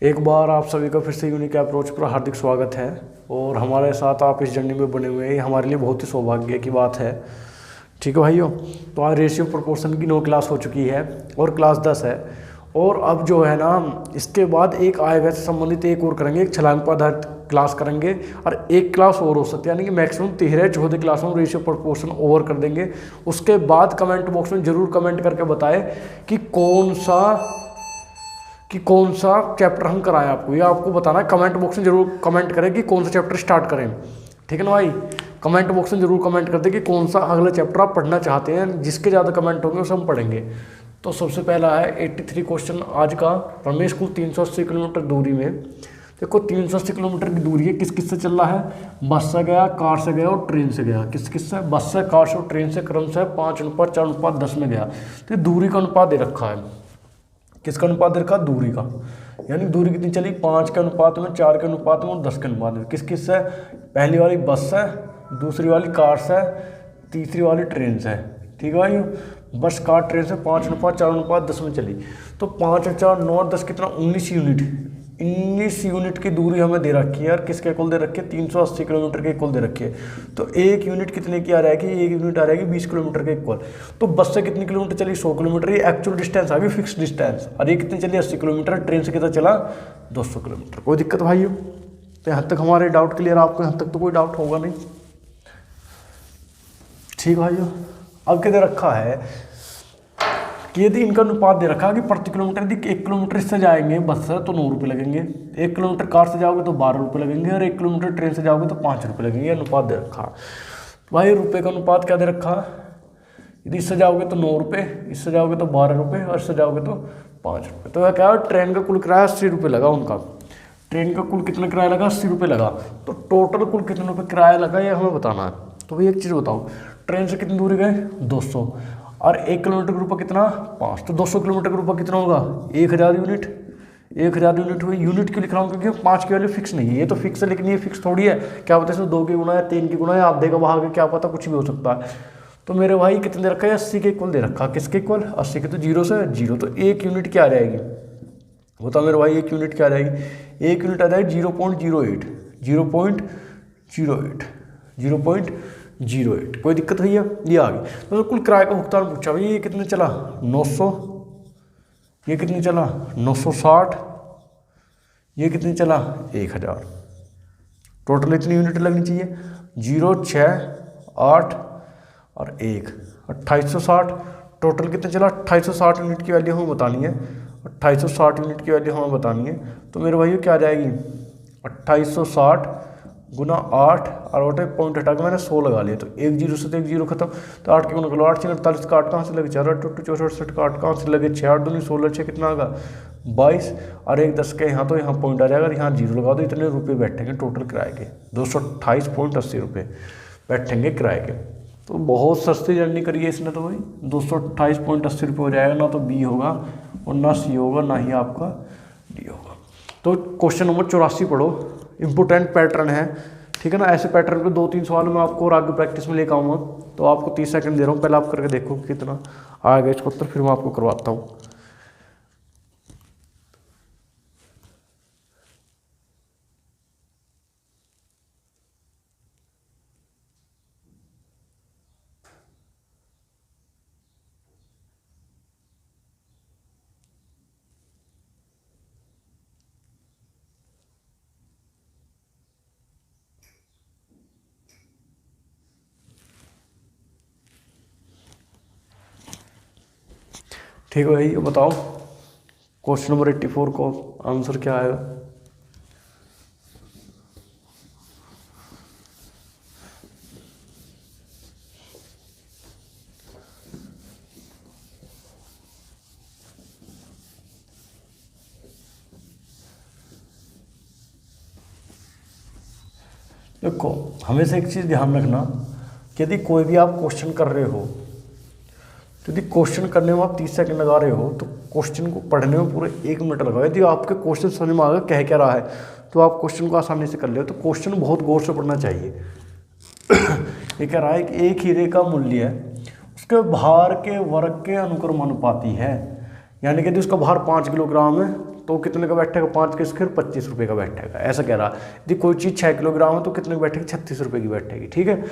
एक बार आप सभी का फिर से यूनिक अप्रोच पर हार्दिक स्वागत है। और हमारे साथ आप इस जर्नी में बने हुए हैं, ये हमारे लिए बहुत ही सौभाग्य की बात है। ठीक है भाइयों, तो आज रेशियो प्रोपोर्शन की 9 क्लास हो चुकी है और क्लास 10 है। और अब जो है ना, इसके बाद एक आयव्यय से संबंधित एक और करेंगे, एक छलांग पर आधारित क्लास करेंगे और एक क्लास और हो सकती है, यानी कि मैक्सिमम 13-14 क्लासों में रेशियो प्रोपोर्शन ओवर कर देंगे। उसके बाद कमेंट बॉक्स में जरूर कमेंट करके बताएं कि कौन सा चैप्टर हम कराएं आपको, या आपको बताना है। कमेंट बॉक्स में जरूर कमेंट करें कि कौन सा चैप्टर स्टार्ट करें। ठीक है ना भाई, कमेंट बॉक्स में जरूर कमेंट कर दें कि कौन सा अगला चैप्टर आप पढ़ना चाहते हैं। जिसके ज़्यादा कमेंट होंगे उसे हम पढ़ेंगे। तो सबसे पहला है 83 क्वेश्चन आज का। रमेश कुल 380 किलोमीटर दूरी में, देखो 380 किलोमीटर की दूरी है, किस किस से चल रहा है? बस से गया, कार से गया और ट्रेन से गया। किस किस से? बस से, कार से और ट्रेन से क्रम से 5:4:10 में गया। तो दूरी का अनुपात दे रखा है। किसका अनुपात दे रखा? दूरी का। यानी दूरी कितनी चली? 5 के अनुपात में, 4 के अनुपात में और 10 के अनुपात में। किस किस से? पहली वाली बस से, दूसरी वाली कार से, तीसरी वाली ट्रेन से। ठीक है भाई, बस कार ट्रेन से 5:4:10 में चली। तो 5 और 4 9 और 10 कितना? 19 यूनिट। 19 यूनिट की दूरी हमें दे रखी है यार। किसके इक्वल दे रखी है? 380 किलोमीटर के इक्वल दे रखी है। तो एक यूनिट कितने की आ रहेगी? एक यूनिट आ रहेगी 20 किलोमीटर के इक्वल। तो बस से कितनी किलोमीटर चली? 100 किलोमीटर। ये एक्चुअल डिस्टेंस आ गई, फिक्स डिस्टेंस। और ये कितनी चली? 80 किलोमीटर। ट्रेन से कितना चला? 200 किलोमीटर। कोई दिक्कत भाई? तो यहाँ तक हमारे डाउट क्लियर? आपको यहाँ तक तो कोई डाउट होगा नहीं। ठीक भाइयों, अब क्या दे रखा है कि यदि इनका अनुपात दे रखा है कि प्रति किलोमीटर, यदि 1 किलोमीटर इससे जाएंगे बस से तो 9 रुपये लगेंगे, 1 किलोमीटर कार से जाओगे तो 12 रुपये लगेंगे, और 1 किलोमीटर ट्रेन से जाओगे तो 5 रुपये लगेंगे। अनुपात दे रखा। भाई रुपये का अनुपात क्या दे रखा? यदि इससे जाओगे तो 9 रुपये, इससे जाओगे तो 12 रुपये, और इससे जाओगे तो 5 रुपये। तो क्या, ट्रेन का कुल किराया 80 रुपये लगा उनका। ट्रेन का कुल कितना किराया लगा? 80 रुपये लगा। तो टोटल कुल कितने रुपये किराया लगा ये हमें बताना है। तो भाई एक चीज़ बताओ, ट्रेन से कितनी दूरी गए? 200, और 1 किलोमीटर का रुपये कितना? 5। तो 200 किलोमीटर का रुपये कितना होगा? 1000 यूनिट। 1000 यूनिट हुई। यूनिट क्यों लिख रहा हूँ? क्योंकि 5 की वैल्यू फिक्स नहीं है। ये तो फिक्स है, लेकिन ये फिक्स थोड़ी है। क्या पता इसमें 2 की गुणा या 3 की गुणा या आधे का भाग है, क्या पता, कुछ भी हो सकता है। तो मेरे भाई कितने दे रखा है? 80 के इक्वल दे रखा। किसके इक्वल? 80 के। तो 0 से 0, तो 1 यूनिट क्या आ जाएगी? बताओ मेरे भाई, 1 यूनिट क्या आ जाएगी? 1 यूनिट आ जाएगी 0.08। 0.08। कोई दिक्कत है? ये आ गई। तो कुल किराए का भुगतान पूछा भाई, ये कितने चला? 900। ये कितने चला? 960। ये कितने चला? 1000। टोटल इतनी यूनिट लगनी चाहिए। 0, 6, 8 और 1, 2860। टोटल कितने चला? 2860 यूनिट की वैल्यू हमें बतानी है। 2860 यूनिट की वैल्यू हमें बतानी है। तो मेरे भाई क्या आ जाएगी? 2860 गुना 8, और वोटे पॉइंट हटा के मैंने 100 लगा लिया। तो 1 0 से तो 1 0 खत्म। तो 8 के गुना करो, 8 48 का 8 कहाँ से लगे? 4 8 2 64 का 8 कहाँ से लगे? 6 8 2 16 6 कितना आएगा? 22, और 1 10 के यहाँ, तो यहाँ पॉइंट आ जाएगा, यहाँ 0 लगा दो। इतने रुपये बैठेंगे टोटल किराए के, 228.80 रुपये बैठेंगे किराए के। तो बहुत सस्ती जर्नी करी है इसने तो भाई। 228.80 रुपये हो जाएगा। ना तो बी होगा और ना सी होगा, ना ही आपका डी होगा। तो क्वेश्चन नंबर 84 पढ़ो, इम्पोर्टेंट पैटर्न है। ठीक है ना, ऐसे पैटर्न पे 2-3 सवाल मैं आपको और आगे प्रैक्टिस में लेकर आऊँगा। तो आपको 30 सेकंड दे रहा हूँ, पहले आप करके देखो कितना आएगा इसको उत्तर, फिर मैं आपको करवाता हूँ। ठीक है भाई, ये बताओ क्वेश्चन नंबर 84 को आंसर क्या आएगा? देखो, हमेशा एक चीज़ ध्यान रखना कि यदि कोई भी आप क्वेश्चन कर रहे हो, तो यदि क्वेश्चन करने में आप 30 सेकंड लगा रहे हो, तो क्वेश्चन को पढ़ने में पूरे 1 मिनट लगाओ। यदि आपके क्वेश्चन समझ में आ गया कह क्या रहा है, तो आप क्वेश्चन को आसानी से कर ले। तो क्वेश्चन बहुत गौर से पढ़ना चाहिए। ये कह रहा है कि एक हीरे का मूल्य उसके भार के वर्ग के अनुक्रमानुपाती है। यानी कि यदि उसका भार 5 किलोग्राम है तो कितने का बैठेगा, 5 का स्क्वायर 25 रुपये का बैठेगा, ऐसा कह रहा है। यदि कोई चीज़ 6 किलोग्राम है तो कितने का बैठेगी, 36 रुपये की बैठेगी। ठीक है।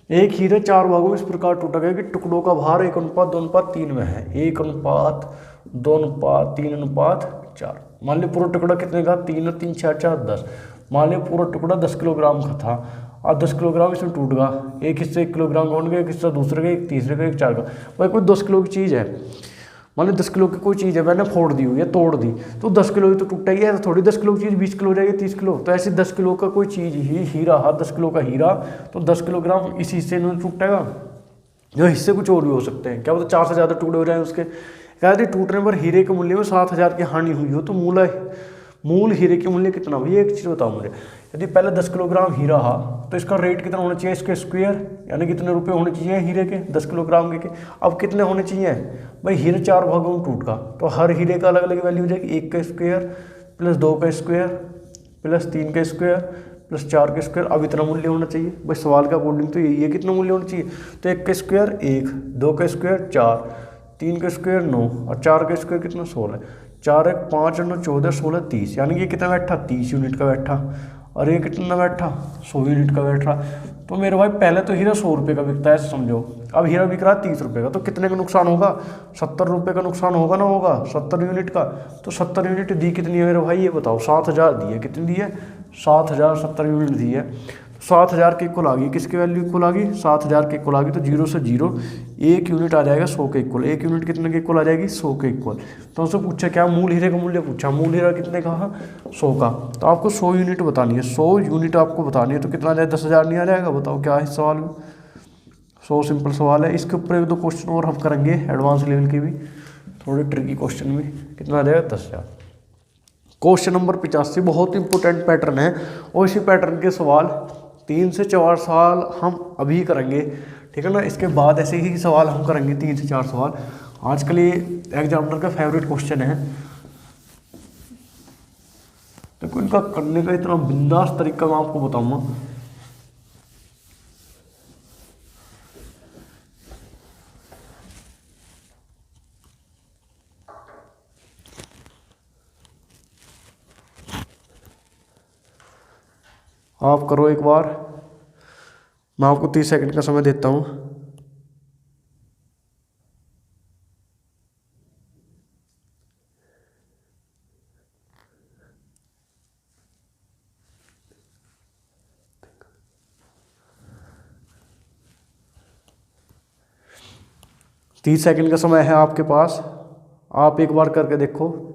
एक हीरा 4 भागों में इस प्रकार टूटा गया कि टुकड़ों का भार 1:2:3 में है, 1:2:3:4। मान लीजिए पूरा टुकड़ा कितने का, 3 और 3 6 4 10। मान लीजिए पूरा टुकड़ा 10 किलोग्राम का था और 10 किलोग्राम इसमें टूट गया, एक हिस्से 1 किलोग्राम का बन गया, एक हिस्सा दूसरे का, एक तीसरे का, एक 4 का। भाई कोई 10 किलो की चीज़ है, मान लो 10 किलो की कोई चीज़ है, मैंने फोड़ दी या तोड़ दी तो 10 किलो की तो टूटा ही है, तो थोड़ी 10 किलो की चीज़ 20 किलो हो जाएगी, 30 किलो। तो ऐसे 10 किलो का कोई चीज़ ही हीरा है, 10 किलो का हीरा, तो 10 किलोग्राम इसी हिस्से में टूटेगा। जो हिस्से कुछ और भी हो सकते हैं, क्या बोलते 4 से ज़्यादा टुकड़े हो जाए उसके। यदि टूटने पर हीरे के मूल्य में 7,000 की हानि हुई हो तो मूल हीरे के मूल्य कितना। भैया एक चीज़ बताओ मुझे, यदि पहले 10 किलोग्राम हीरा हा तो इसका रेट कितना होना चाहिए, इसके स्क्वायर यानी कितने रुपए होने चाहिए हीरे के 10 किलोग्राम के। अब कितने होने चाहिए भाई, हीरे 4 भागों में टूट का, तो हर हीरे का अलग अलग वैल्यू हो जाएगी। 1 का स्क्वायर प्लस 2 का स्क्वायर प्लस 3 का स्क्वायर प्लस 4 का स्क्वायर। अब इतना मूल्य होना चाहिए भाई, सवाल का अकॉर्डिंग तो ये कितना मूल्य होना चाहिए। तो 1 का स्क्वायर 1, 2 का स्क्वायर 4, 3 का स्क्वायर 9 और 4 का स्क्वायर कितना 16। 4 1 5 9 14 16 30, यानी कि कितना बैठा 30 यूनिट का बैठा, और ये कितना बैठा 100 यूनिट का बैठा। तो मेरे भाई पहले तो हीरा 100 रुपये का बिकता है, समझो। अब हीरा बिक रहा है 30 रुपये का, तो कितने का नुकसान होगा, 70 रुपये का नुकसान होगा ना, होगा 70 यूनिट का। तो 70 यूनिट दी कितनी है मेरे भाई, ये बताओ। 7,000 दी है, कितनी दी है 7,000, 70 यूनिट दी है। 7,000 के इक्वल आ गई, किसकी वैल्यू इक्वल आ गई 7,000 के इक्वल आ गई। तो 0 से 0 1 यूनिट आ जाएगा 100 के इक्वल, 1 यूनिट कितने के इक्वल आ जाएगी 100 के इक्वल। तो उससे पूछा क्या, मूल हीरे का मूल्य पूछा, मूल हीरा कितने का है 100 का। तो आपको 100 यूनिट बतानी है, 100 यूनिट आपको बतानी है। तो कितना आ जाए 10,000 नहीं आ जाएगा, बताओ क्या है इस सवाल में। 100 सिंपल सवाल है। इसके ऊपर 1-2 क्वेश्चन और हम करेंगे एडवांस लेवल के भी, थोड़े ट्रिकी क्वेश्चन में। कितना आ जाएगा 10,000। क्वेश्चन नंबर 85 बहुत इंपॉर्टेंट पैटर्न है, और इसी पैटर्न के सवाल 3 से 4 सवाल हम अभी करेंगे, ठीक है ना। इसके बाद ऐसे ही सवाल हम करेंगे 3 से 4 सवाल। आजकल ये एग्जामिनर का फेवरेट क्वेश्चन है, तो इनका करने का इतना बिंदास तरीका मैं आपको बताऊंगा। आप करो एक बार, मैं आपको 30 सेकंड का समय देता हूँ। तीस सेकंड का समय है आपके पास, आप एक बार करके देखो।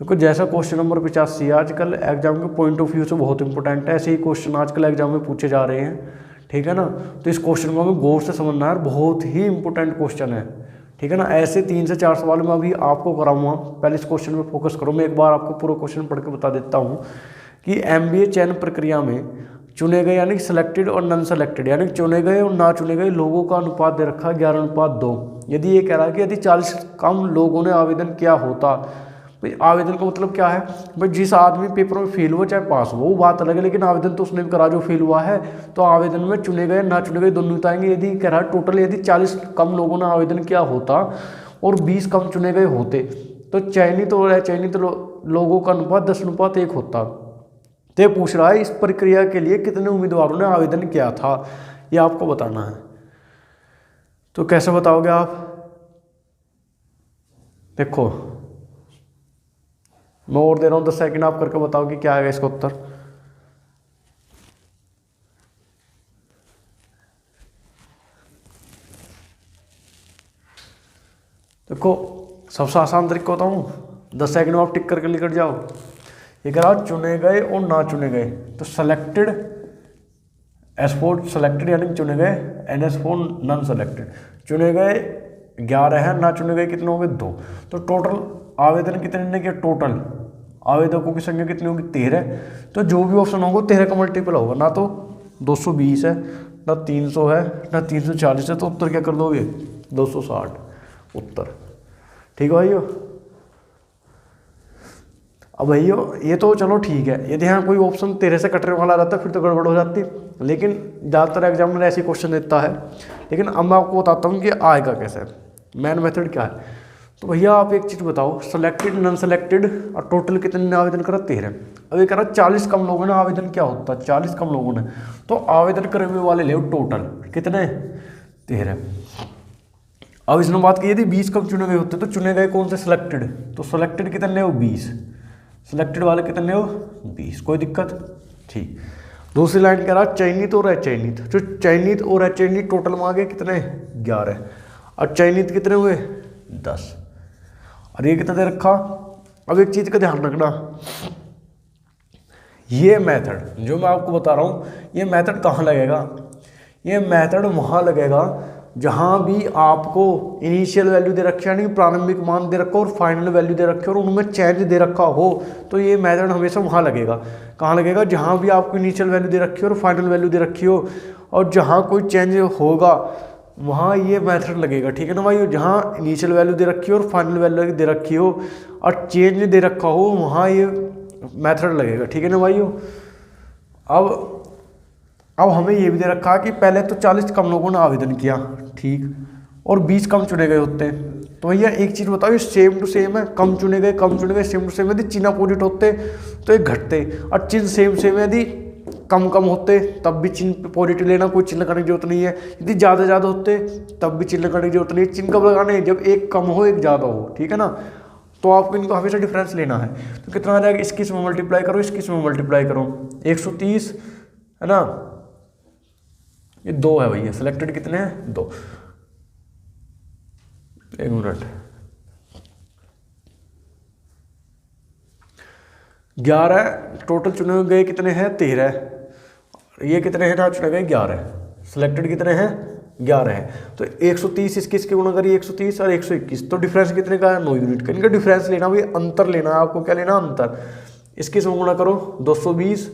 देखो जैसा क्वेश्चन नंबर 85 आजकल एग्जाम के पॉइंट ऑफ व्यू से बहुत इंपॉर्टेंट है, ऐसे ही क्वेश्चन आजकल एग्जाम में पूछे जा रहे हैं, ठीक है ना। तो इस क्वेश्चन को हमें गौर से समझना है, बहुत ही इंपॉर्टेंट क्वेश्चन है, ठीक है ना। ऐसे 3 से 4 सवाल मैं अभी आपको कराऊंगा, पहले इस क्वेश्चन में फोकस करो। मैं एक बार आपको पूरा क्वेश्चन पढ़ के बता देता हूँ कि MBA चयन प्रक्रिया में चुने गए यानी सिलेक्टेड और नॉन सेलेक्टेड यानी चुने गए और ना चुने गए लोगों का अनुपात दे रखा 11:2। यदि ये कह रहा है कि यदि 40 कम लोगों ने आवेदन किया होता, भाई आवेदन का मतलब क्या है भाई, जिस आदमी पेपर में फेल हुआ चाहे पास हो वो बात अलग है, लेकिन आवेदन तो उसने भी करा जो फेल हुआ है। तो आवेदन में चुने गए ना चुने गए दोनों बताएंगे। यदि कह रहा है टोटल यदि 40 कम लोगों ने आवेदन किया होता और 20 कम चुने गए होते तो चयनित और अचयनित लोगों का अनुपात 10:1 होता। तो ये पूछ रहा है इस प्रक्रिया के लिए कितने उम्मीदवारों ने आवेदन किया था, ये आपको बताना है। तो कैसे बताओगे आप, देखो मैं और दे रहा हूँ 10 सेकंड, आप करके बताओ कि क्या आएगा इसका उत्तर। देखो सबसे आसान तरीका बताऊँ, 10 सेकंड में आप टिक करके लिख जाओ। ये कह रहा चुने गए और ना चुने गए, तो सेलेक्टेड S4 सेलेक्टेड यानी चुने गए, NS4 नॉन सेलेक्टेड। चुने गए 11 हैं, ना चुने गए कितने हो गए 2। तो टोटल आवेदन कितने ने किया, टोटल आवेदकों की संख्या कितनी होगी 13। तो जो भी ऑप्शन होगा 13 का मल्टीपल होगा, ना तो 220 है ना 300 है ना 340 है। तो उत्तर क्या कर दोगे 260 उत्तर, ठीक है भाइयों। अब भैया ये तो चलो ठीक है, यदि यहाँ कोई ऑप्शन 13 से कटने वाला रहता फिर तो गड़बड़ हो जाती, लेकिन ज़्यादातर एग्जामिनर ऐसे क्वेश्चन देता है लेकिन अब मैं आपको बताता हूँ कि आएगा कैसे, मेन मेथड क्या है। तो भैया आप एक चीज़ बताओ, सेलेक्टेड, नॉन सेलेक्टेड और टोटल कितने ने आवेदन करा? 13। अब ये कह रहा 40 कम लोगों ने आवेदन क्या होता है, 40 कम लोगों ने, तो आवेदन करने वाले ले टोटल कितने? 13। अब इसने बात की यदि 20 कम चुने गए होते तो चुने गए कौन से? सिलेक्टेड। तो सिलेक्टेड कितने हो? 20। सिलेक्टेड वाले कितने हो? 20। कोई दिक्कत? ठीक। दूसरी लाइन कह रहा चयनित और अचयनित। जो चयनित और अचयनित टोटल में आ गए कितने? 11। और चयनित कितने हुए? 10। और ये कितना दे रखा? अब एक चीज का ध्यान रखना, ये मेथड जो मैं आपको बता रहा हूं, ये मेथड कहाँ लगेगा? ये मेथड वहां लगेगा जहां भी आपको इनिशियल वैल्यू दे रखी, यानी प्रारंभिक मान दे रखा हो और फाइनल वैल्यू दे रखी हो और उनमें चेंज दे रखा हो, तो ये मेथड हमेशा वहां लगेगा। कहाँ लगेगा? जहां भी आपको इनिशियल वैल्यू दे रखी हो और फाइनल वैल्यू दे रखी हो, और जहां कोई चेंज होगा वहाँ ये मेथड लगेगा। ठीक है ना भाई? जहाँ इनिशियल वैल्यू दे रखी हो और फाइनल वैल्यू दे रखी हो और चेंज दे रखा हो, वहाँ ये मेथड लगेगा। ठीक है ना भाइयों? अब हमें ये भी दे रखा कि पहले तो 40 कम लोगों ने आवेदन किया, ठीक, और 20 कम चुने गए होते हैं। तो भैया एक चीज़ बताओ, ये सेम टू सेम है? कम चुने गए सेम टू सेम। यदि चिन्ह अपोजिट होते तो ये घटते, और चिन्ह सेम यदि कम होते तब भी चिन्ह पॉजिटिव लेना, कोई चिन्ह करने की जरूरत नहीं है। यदि ज़्यादा होते तब भी चिन्ह करने की जरूरत नहीं है। चिन्ह कब लगाने हैं? जब एक कम हो एक ज़्यादा हो। ठीक है ना? तो आपको इनको हमेशा डिफरेंस लेना है। तो कितना आ जाएगा? 21 में मल्टीप्लाई करो, 21 में मल्टीप्लाई करो, 130 है ना? ये 2 है भैया। सिलेक्टेड कितने हैं? 2। एक मिनट, 11 टोटल चुने गए कितने हैं? 13। ये कितने हैं ना चुने गए? 11। सिलेक्टेड कितने हैं? 11 है। तो 130 इसके गुणा करिए, 130 और 121, तो डिफरेंस कितने का है? 9 यूनिट का। इनका डिफरेंस लेना भाई, अंतर लेना है आपको। क्या लेना? अंतर। इसके से गुणा करो 220,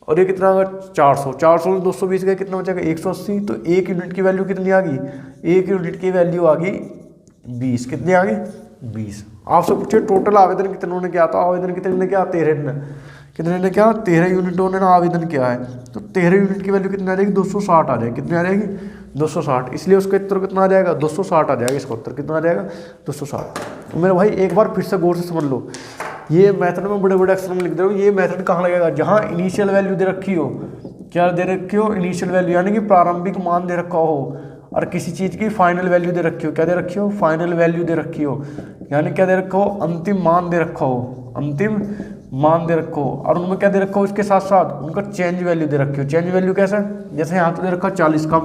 और ये कितना होगा? 400। 400 में 220 का कितना बचेगा? 180। तो 1 यूनिट की वैल्यू कितनी आ गई? 1 यूनिट की वैल्यू आ गई 20। कितनी आ गई? 20। आपसे पूछिए टोटल आवेदन कितनों ने किया था? आवेदन कितने ने किया? 13 ने। कितने ने क्या? 13 यूनिटों ने आवेदन किया है। तो 13 यूनिट की वैल्यू कितनी आ जाएगी? 260 आ जाएगी। कितनी आ जाएगी? 260। इसलिए उसका उत्तर कितना आ जाएगा? 260 आ जाएगा। इसका उत्तर कितना आ जाएगा? 260। तो मेरे भाई एक बार फिर से गौर से समझ लो, ये मेथड में बड़े बड़े अक्षर में लिख दे रहा हूँ। ये मेथड कहाँ लगेगा? जहाँ इनिशियल वैल्यू दे रखी हो। क्या दे रखी हो? इनिशियल वैल्यू, यानी कि प्रारंभिक मान दे रखा हो, और किसी चीज़ की फाइनल वैल्यू दे रखी हो। क्या दे रखी हो? फाइनल वैल्यू दे रखी हो, यानी क्या दे रखा हो? अंतिम मान दे रखा हो, अंतिम मान दे रखो, और उनमें क्या दे रखा हो? इसके साथ साथ उनका चेंज वैल्यू दे रखी हो। चेंज वैल्यू कैसे? जैसे यहाँ तो दे रखा 40 कम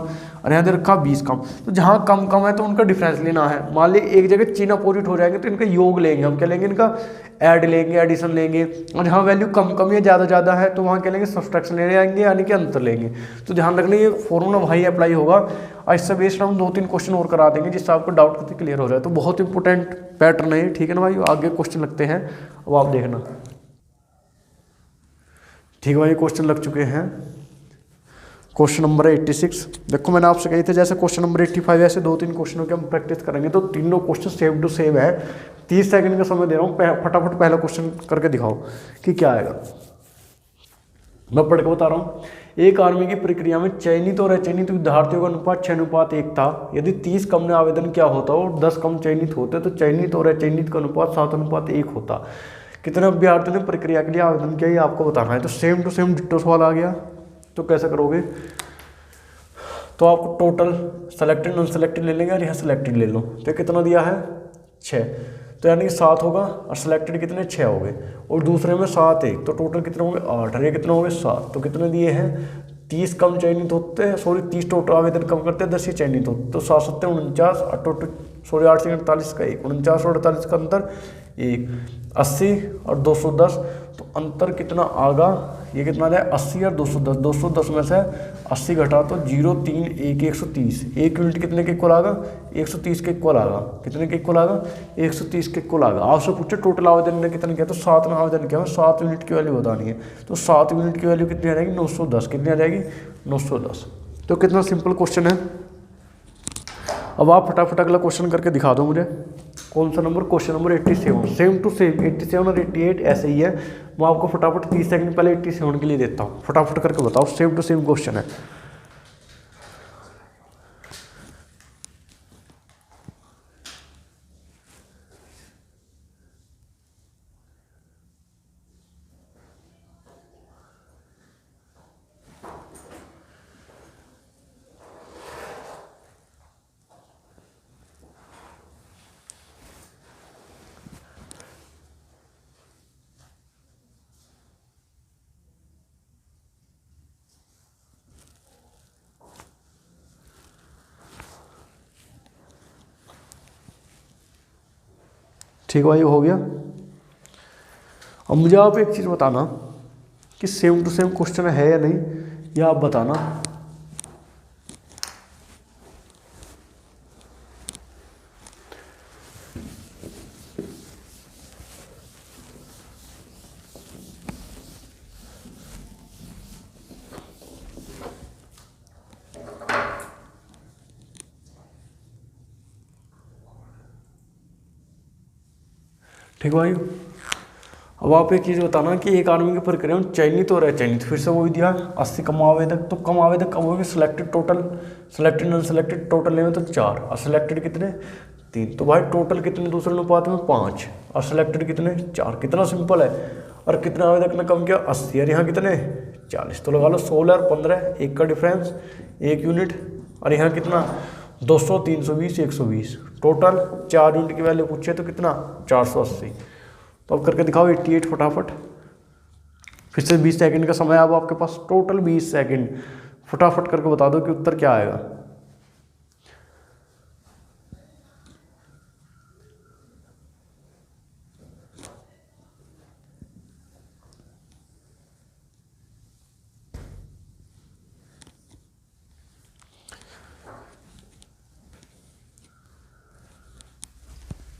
और यहाँ दे रखा 20 कम। तो जहाँ कम है तो उनका डिफरेंस लेना है। मान ली एक जगह चिन्ह अपोजिट हो जाएंगे तो इनका योग लेंगे हम। क्या लेंगे? इनका ऐड लेंगे, एडिशन लेंगे। और जहाँ वैल्यू कम या ज़्यादा है तो वहाँ क्या लेंगे? सब्सट्रैक्शन लेने आएंगे, यानी कि अंतर लेंगे। तो ध्यान रखना ये फॉर्मूला वही अप्लाई होगा। और इससे बेस्ड हम 2-3 क्वेश्चन और करा देंगे जिससे आपको डाउट क्लियर हो जाए। तो बहुत इंपॉर्टेंट पैटर्न है। ठीक है ना भाई? आगे क्वेश्चन लगते हैं, अब आप देखना। ठीक है भाई, क्वेश्चन लग चुके हैं। Question number 86। देखो मैंने आपसे कही थे जैसे क्वेश्चन नंबर 85 ऐसे 2-3 क्वेश्चनों की हम प्रैक्टिस करेंगे। तो तीनों क्वेश्चन सेम टू सेम है। 30 सेकंड का समय दे रहा हूँ, फटाफट पहला क्वेश्चन करके दिखाओ कि क्या आएगा। मैं पढ़ के बता रहा हूँ। एक आर्मी की प्रक्रिया में चयनित और अचयनित विद्यार्थियों का अनुपात 6:1 था। यदि 30 कम ने आवेदन किया होता और 10 कम चयनित होते तो चयनित और अचयनित का अनुपात 7:1 होता। कितने अभ्यर्थियों ने प्रक्रिया के लिए आवेदन किया ये आपको बताना है। तो सेम टू सेम डिट्टो सवाल आ गया। तो कैसे करोगे? तो आपको टोटल सेलेक्टेड नॉन सेलेक्टेड ले लेंगे और यहाँ सेलेक्टेड ले लो। तो कितना दिया है? 6। तो यानी कि 7 होगा और सेलेक्टेड कितने? 6 हो गए। और दूसरे में 7 1, तो टोटल कितने होंगे? 8। और ये कितने हो गए? 7। तो कितने दिए हैं? 30 कम चयनित होते हैं, 30 टोटल आवेदन कम करते हैं, 10 ही चयनित होते। तो 7 7 49 और टोटल 8 से 48 का 1, 49 और 48 का अंतर 1, 80 और 210। तो अंतर कितना आगा? ये कितना है? 80 और 210। 210 में से 80 घटा तो 0 3 1 130। 1 यूनिट कितने के इक्वल आगा? 130 के इक्वल आगा। कितने के इक्वल आगा? 130 के इक्वल आगा। आपसे पूछे टोटल आवेदन ने कितने किया? तो 7 ने आवेदन किया। 7 यूनिट की वैल्यू बतानी है। तो 7 यूनिट की वैल्यू कितनी आ जाएगी? 910। कितनी आ जाएगी? 910। तो कितना सिंपल क्वेश्चन है। अब आप फटाफट अगला क्वेश्चन करके दिखा दो मुझे। कौन सा number? Question number 87। Same to same 87 और 88 ऐसे ही है। मैं आपको फटाफट 30 सेकंड पहले 87 के लिए देता हूँ। फटाफट करके बताओ। सेम टू सेम क्वेश्चन है। ठीक भाई, हो गया। अब मुझे आप एक चीज़ बताना कि सेम टू सेम क्वेश्चन है या नहीं, या आप बताना। ठीक भाई, अब आप एक चीज़ बताना कि एक आदमी की प्रक्रिया में चयनित हो रहा है, चयनित फिर से वो भी दिया 80 कम आवेदक, तो कम आवेदक कब होंगे, selected total, selected non selected total लेंगे तो 4 और सिलेक्टेड कितने 3, तो भाई टोटल कितने दूसरे अनुपात में 5 और सिलेक्टेड कितने 4, कितना सिंपल है। और कितना आवेदक ने कम किया 80 और यहाँ कितने 40, तो लगा लो 16 और 15 1 का डिफरेंस 1 यूनिट, और यहाँ कितना 200 320 120, टोटल 4 यूनिट की वैल्यू पूछे तो कितना 480। तो अब करके दिखाओ 88 फटाफट, फिर से 20 सेकंड का समय अब आपके पास, टोटल 20 सेकंड, फटाफट करके बता दो कि उत्तर क्या आएगा।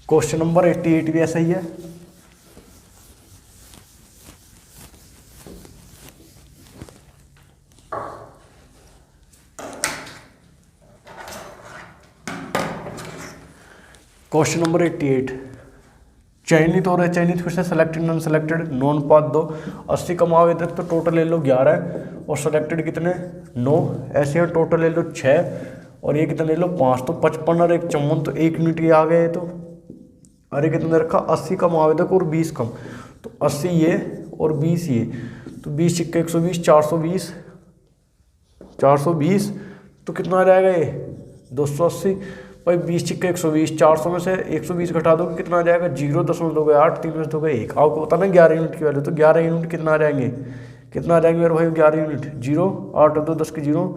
क्वेश्चन नंबर 88 भी ऐसा ही है। क्वेश्चन नंबर 88, चयनित हो रहा है, चयनित फिर से सिलेक्टेड नॉन सिलेक्टेड, नॉन पात 2, 80 कम आवेदक, तो टोटल ले लो 11 और सिलेक्टेड कितने 9, ऐसे हैं टोटल ले लो 6 और ये कितने ले लो 5, तो 55 और 1 54, तो 1 यूनिट ये आ गए। तो अरे कितने रखा 80 कम आवेदक और 20 कम, तो 80 ये और 20 ये, तो 20 सिक्के 120 420 420, तो कितना आ जाएगा ये 280। भाई 20 सिक्के 120, 400 में से 120 घटा दो कितना आ जाएगा 0.8, 3 में से 2 1, आपको पता ना 11 यूनिट की वैल्यू, तो 11 यूनिट कितना आ जाएंगे, कितना आ जाएंगे मेरे भाई 11 यूनिट, 0 8 2 10 की 0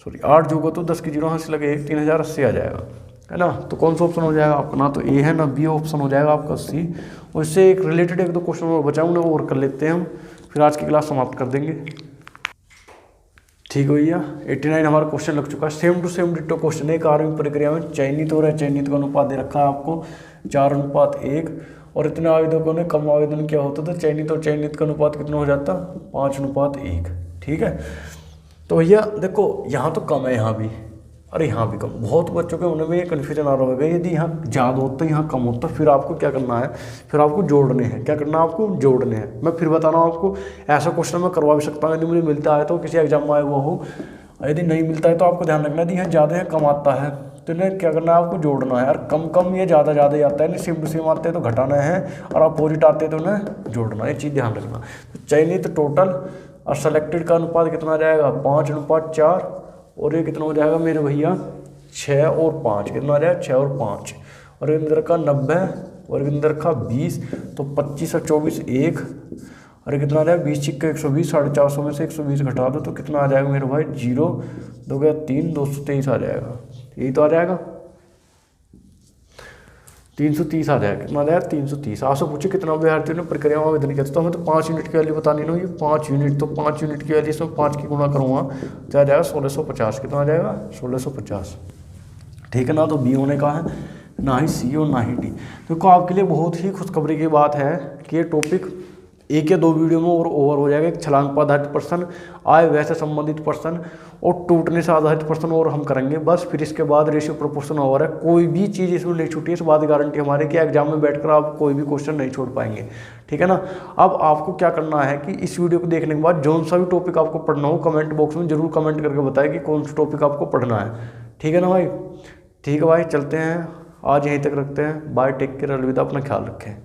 सॉरी 8 जोगो तो 10 की 0 हाथ से लगे 3080 आ जाएगा, है ना। तो कौन सा ऑप्शन हो जाएगा आपका, ना तो ए है ना बी ऑप्शन हो जाएगा आपका सी। और इससे एक रिलेटेड 1-2 क्वेश्चन और बचा उन्हें और कर लेते हैं हम, फिर आज की क्लास समाप्त कर देंगे। ठीक है भैया, 89 हमारा क्वेश्चन लग चुका है, same to same ditto question है। एक आर्मी प्रक्रिया में चयनित हो रहा है, चयनित का अनुपात दे रखा है आपको 4:1, और इतने आवेदकों ने कम आवेदन किया होता तो चयनित और चयनित का अनुपात कितना हो जाता 5:1। ठीक है, तो भैया देखो यहाँ तो कम है, यहाँ भी और यहाँ भी कम, बहुत बच्चों के उन्हें में ये कन्फ्यूजन आ रहा होगा, यदि यहाँ ज़्यादा होता है यहाँ कम होता, फिर आपको क्या करना है, फिर आपको जोड़ने हैं, क्या करना है आपको जोड़ने हैं। मैं फिर बता रहा हूँ आपको, ऐसा क्वेश्चन मैं करवा भी सकता हूँ यदि मुझे मिलता है तो, किसी एग्जाम में आया हुआ हो, यदि नहीं मिलता है तो आपको ध्यान रखना है यहाँ ज़्यादा है कम आता है तो इन्हें क्या करना है आपको जोड़ना है, और कम कम ये ज़्यादा ज़्यादा आता है, सेम टू सेम आते हैं तो घटाना है, और अपोजिट आते हैं तो उन्हें जोड़ना है, ये चीज़ ध्यान रखना। तो चयनित टोटल और सेलेक्टेड का अनुपात कितना आ जाएगा 5:4, और ये कितना हो जाएगा मेरे भैया 6 और 5, कितना आ जाएगा 6 और 5, और इंदर का 90 और इंदर का 20, तो 25 और 24 1, और कितना आ जाएगा 20 सिक्के 120, 450 में से 120 घटा दो तो कितना आ जाएगा मेरे भाई 0 2 गया 3 223 आ जाएगा, यही तो आ जाएगा 330 आ जाएगा, कितना आ जाएगा 330। आपसे पूछे कितना अभ्यर्थियों ने प्रक्रिया में आवेदन किया, तो हमें तो 5 यूनिट की वैल्यू बतानी ना, ये 5 यूनिट, तो 5 यूनिट की वैल्यू इसमें 5 की गुणा करूँगा तो आ जाएगा 1650, कितना आ जाएगा 1650। ठीक है ना, तो बी होने का है, ना ही सी और ना ही डी। देखो आपके लिए बहुत ही खुशखबरी की बात है कि ये टॉपिक 1 या 2 वीडियो में और ओवर हो जाएगा। एक छलांग पर आधारित प्रश्न, आय व्यय से संबंधित प्रश्न और टूटने से आधारित प्रश्न और हम करेंगे बस, फिर इसके बाद रेशियो प्रोपोर्शन ओवर है। कोई भी चीज़ इसमें नहीं छूटी, इस बात की गारंटी हमारे कि एग्जाम में बैठकर आप कोई भी क्वेश्चन नहीं छोड़ पाएंगे। ठीक है ना, अब आपको क्या करना है कि इस वीडियो को देखने के बाद जौन सा भी टॉपिक आपको पढ़ना हो कमेंट बॉक्स में जरूर कमेंट करके बताएं कि कौन सा टॉपिक आपको पढ़ना है। ठीक है ना भाई, ठीक है भाई, चलते हैं, आज यहीं तक रखते हैं, बाय, टेक केयर, अलविदा, अपना ख्याल रखें।